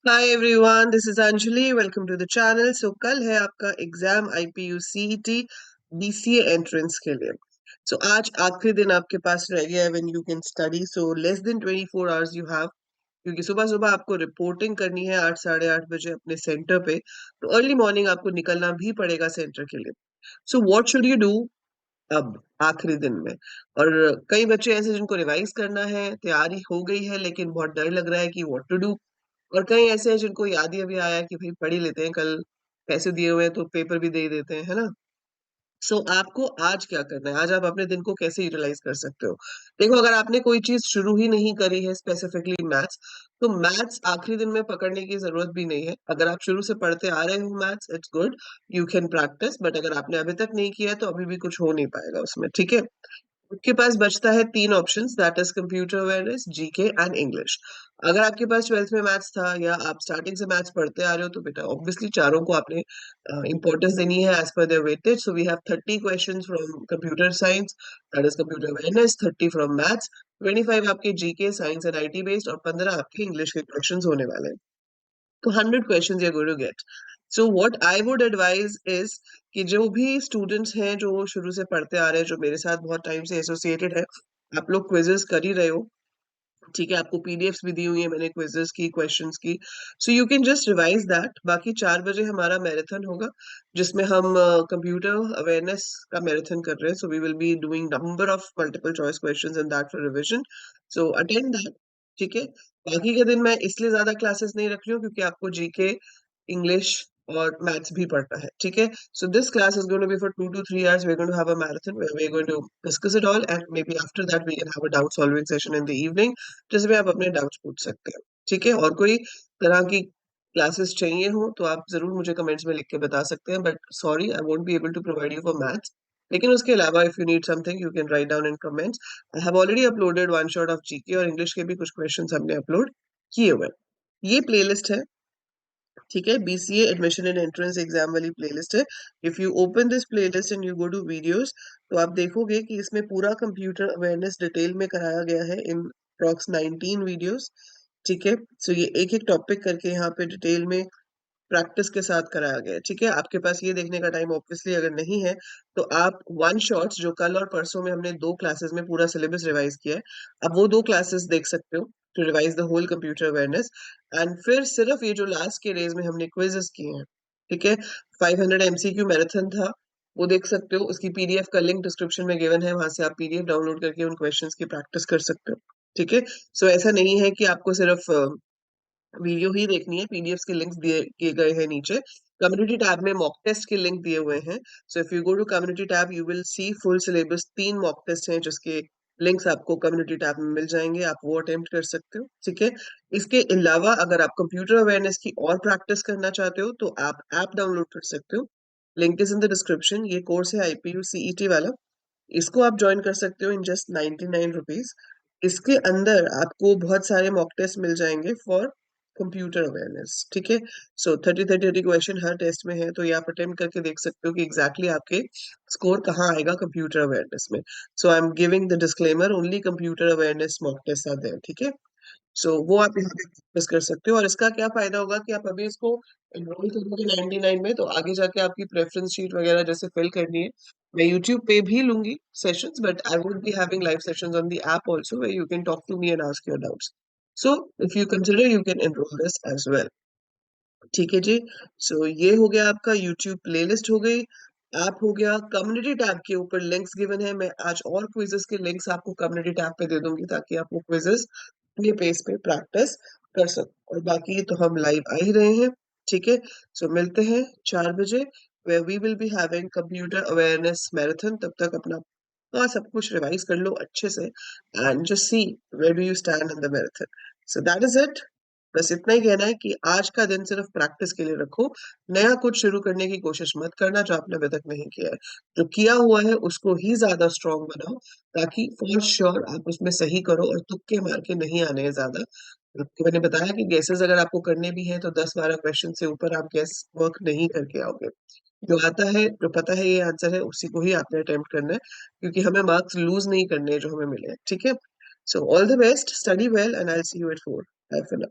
Hi everyone, this is Anjali. Welcome to the channel. So कल है आपका exam IPU CET BCA entrance के लिए। सो आज आखिरी दिन आपके पास रह गया है when you can study. So less than 24 hours you have, क्योंकि सुबह सुबह आपको रिपोर्टिंग करनी है 8 8:30 बजे अपने सेंटर पे। तो अर्ली मॉर्निंग आपको निकलना भी पड़ेगा सेंटर के लिए। So what should you do अब आखिरी दिन में? और कई बच्चे ऐसे जिनको रिवाइज करना है, तैयारी हो गई है लेकिन बहुत डर लग रहा है कि व्हाट टू डू। और कई ऐसे हैं जिनको याद ही अभी आया है कि भाई पढ़ ही लेते हैं, कल पैसे दिए हुए हैं तो पेपर भी दे ही देते हैं, है ना? सो आपको आज क्या करना है? आज आप अपने दिन को कैसे यूटिलाइज कर सकते हो? देखो, अगर आपने कोई चीज शुरू ही नहीं करी है, स्पेसिफिकली मैथ्स, तो मैथ्स आखिरी दिन में पकड़ने की जरूरत भी नहीं है। अगर आप शुरू से पढ़ते आ रहे हो maths, it's good, you can practice. But अगर आपने अभी तक नहीं किया है तो अभी भी कुछ हो नहीं पाएगा उसमें, ठीक है? आपके पास बचता है तीन options, that is computer awareness, GK and English. अगर आपके पास ट्वेल्थ में मैथ्स था या आप स्टार्टिंग से मैथ्स पढ़ते आ रहे हो तो बेटा ऑब्वियसली चारों को आपने इंपॉर्टेंस देनी है एज पर their weightage. So we have 30 questions from computer science, that is computer awareness, 30 from maths, 25 आपके GK science and IT based, और 15 आपके इंग्लिश के क्वेश्चंस होने वाले हैं। तो 100 questions you are going to get. So what I would advise is कि जो भी स्टूडेंट्स हैं जो शुरू से पढ़ते आ रहे हैं, जो मेरे साथ बहुत टाइम से एसोसिएटेड है, आप लोग क्विजेस कर ही रहे हो, ठीक है? आपको पीडीएफ्स भी दी हुई है मैंने क्विजेस की, क्वेश्चंस की। So you can just revise that. बाकी 4 बजे हमारा मैराथन होगा जिसमें हम कंप्यूटर अवेयरनेस का मैराथन कर रहे हैं। So we will be doing number of multiple choice questions in that for revision. So attend that, ठीक है? बाकी के दिन मैं इसलिए ज्यादा क्लासेस नहीं रख रही हूँ क्योंकि आपको जीके, इंग्लिश और मैथ्स भी पढ़ना है, ठीक है? So this class is going to be for 2 to 3 hours. We're going to have a marathon where we're going to discuss it all, and maybe after that we can have a doubt solving session in the evening जिसमें आप अपने doubts पूछ सकते हैं, ठीक है? और कोई तरह की क्लासेस चाहिए हो तो आप जरूर मुझे कमेंट्स में लिख के बता सकते हैं, but sorry I won't be able to provide you for maths. लेकिन उसके अलावा if you need something you can write down in comments. I have already uploaded one shot of GK और इंग्लिश के भी कुछ क्वेश्चंस हमने upload किए हुए हैं। ये प्लेलिस्ट है, ठीक है? BCA admission and entrance exam वाली प्लेलिस्ट है। If you open this playlist and you go to videos, तो आप देखोगे कि इसमें पूरा कंप्यूटर अवेयरनेस डिटेल में कराया गया है इन अप्रॉक्स 19 वीडियोस, ठीक है? सो ये एक एक टॉपिक करके यहाँ पे डिटेल में प्रैक्टिस के साथ कराया गया है, ठीक है? आपके पास ये देखने का टाइम ऑब्वियसली अगर नहीं है तो आप वन शॉट्स जो कल और परसों में हमने 2 क्लासेस में पूरा सिलेबस रिवाइज किया है, आप वो 2 क्लासेस देख सकते हो to revise the whole computer awareness. And फिर सिर्फ ये जो लास्ट के डेज में हमने क्विजेस किए हैं, ठीक है? 500 एमसीक्यू मैराथन था, वो देख सकते हो। उसकी पीडीएफ का लिंक डिस्क्रिप्शन में गिवन है, वहां से आप पीडीएफ डाउनलोड करके उन क्वेश्चंस की प्रैक्टिस कर सकते हो, ठीक है? सो ऐसा नहीं है कि आपको सिर्फ वीडियो ही देखनी है, पीडीएफ के लिंक्स दिए किए गए हैं नीचे। कम्युनिटी टैब में मॉक टेस्ट के लिंक दिए हुए हैं। So if you go to community tab you will see full syllabus. 3 mock test हैं जिसके लिंक्स आपको कम्युनिटी टैब में मिल जाएंगे, आप वो अटेम्प्ट कर सकते हो, ठीक है? इसके अलावा अगर आप कंप्यूटर अवेयरनेस की और प्रैक्टिस करना चाहते हो तो आप ऐप डाउनलोड कर सकते हो, link is in the description. ये कोर्स है आईपीयू सीईटी वाला, इसको आप ज्वाइन कर सकते हो इन जस्ट 99 रुपीज। इसके अंदर आपको बहुत सारे मॉक टेस्ट मिल जाएंगे फॉर कंप्यूटर अवेयरनेस, ठीक है? सो 30 क्वेश्चन हर टेस्ट में है, तो ये आप अटेम्प्ट करके देख सकते हो कि एग्जैक्टली आपके स्कोर कहाँ आएगा कंप्यूटर अवेयरनेस में। So I am giving the disclaimer, only computer awareness mock test are there, ठीक है? सो वो आप यहाँ पे प्रैक्टिस कर सकते हो। और इसका क्या फायदा होगा कि आप अभी इसको एनरोल करोगे 99 में, तो आगे जाके आपकी प्रेफरेंस शीट वगैरह जैसे फिल करनी है, मैं यूट्यूब पे भी लूंगी sessions, but I would be having live sessions on the app also where you can talk to me and ask your doubts. So if you consider you can enrol this as well, ठीक है जी? सो ये हो गया आपका YouTube playlist हो गई, app हो गया। कम्युनिटी टैब के ऊपर लिंक्स गिवन है, मैं आज और क्विजेस के लिंक्स आपको कम्युनिटी टैब पे दे दूंगी ताकि आप वो क्विजेस अपने पेस पे प्रैक्टिस कर सको। और बाकी तो हम लाइव आ ही रहे हैं, ठीक है? सो मिलते हैं 4 बजे, where we will be having computer awareness marathon। तब तक अपना सब कुछ रिवाइज कर लो अच्छे से, and just see where do you stand in the marathon. So that is it. बस इतना ही कहना है कि आज का दिन सिर्फ प्रैक्टिस के लिए रखो, नया कुछ शुरू करने की कोशिश मत करना जो आपने अभी तक नहीं किया है। जो किया हुआ है उसको ही ज्यादा स्ट्रांग बनाओ, ताकि फॉर श्योर आप उसमें सही करो और तुक्के मार के नहीं आने हैं ज्यादा। आपको मैंने बताया कि गेसेस अगर आपको करने भी हैं तो 10-12 क्वेश्चन से ऊपर आप गेस वर्क नहीं करके आओगे। जो आता है, जो पता है ये आंसर है, उसी को ही आपने अटेम्प्ट करना है, क्योंकि हमें मार्क्स लूज नहीं करने हैं जो हमें मिले हैं, ठीक है? So all the best, study well, and I will see you at 4। Bye for now.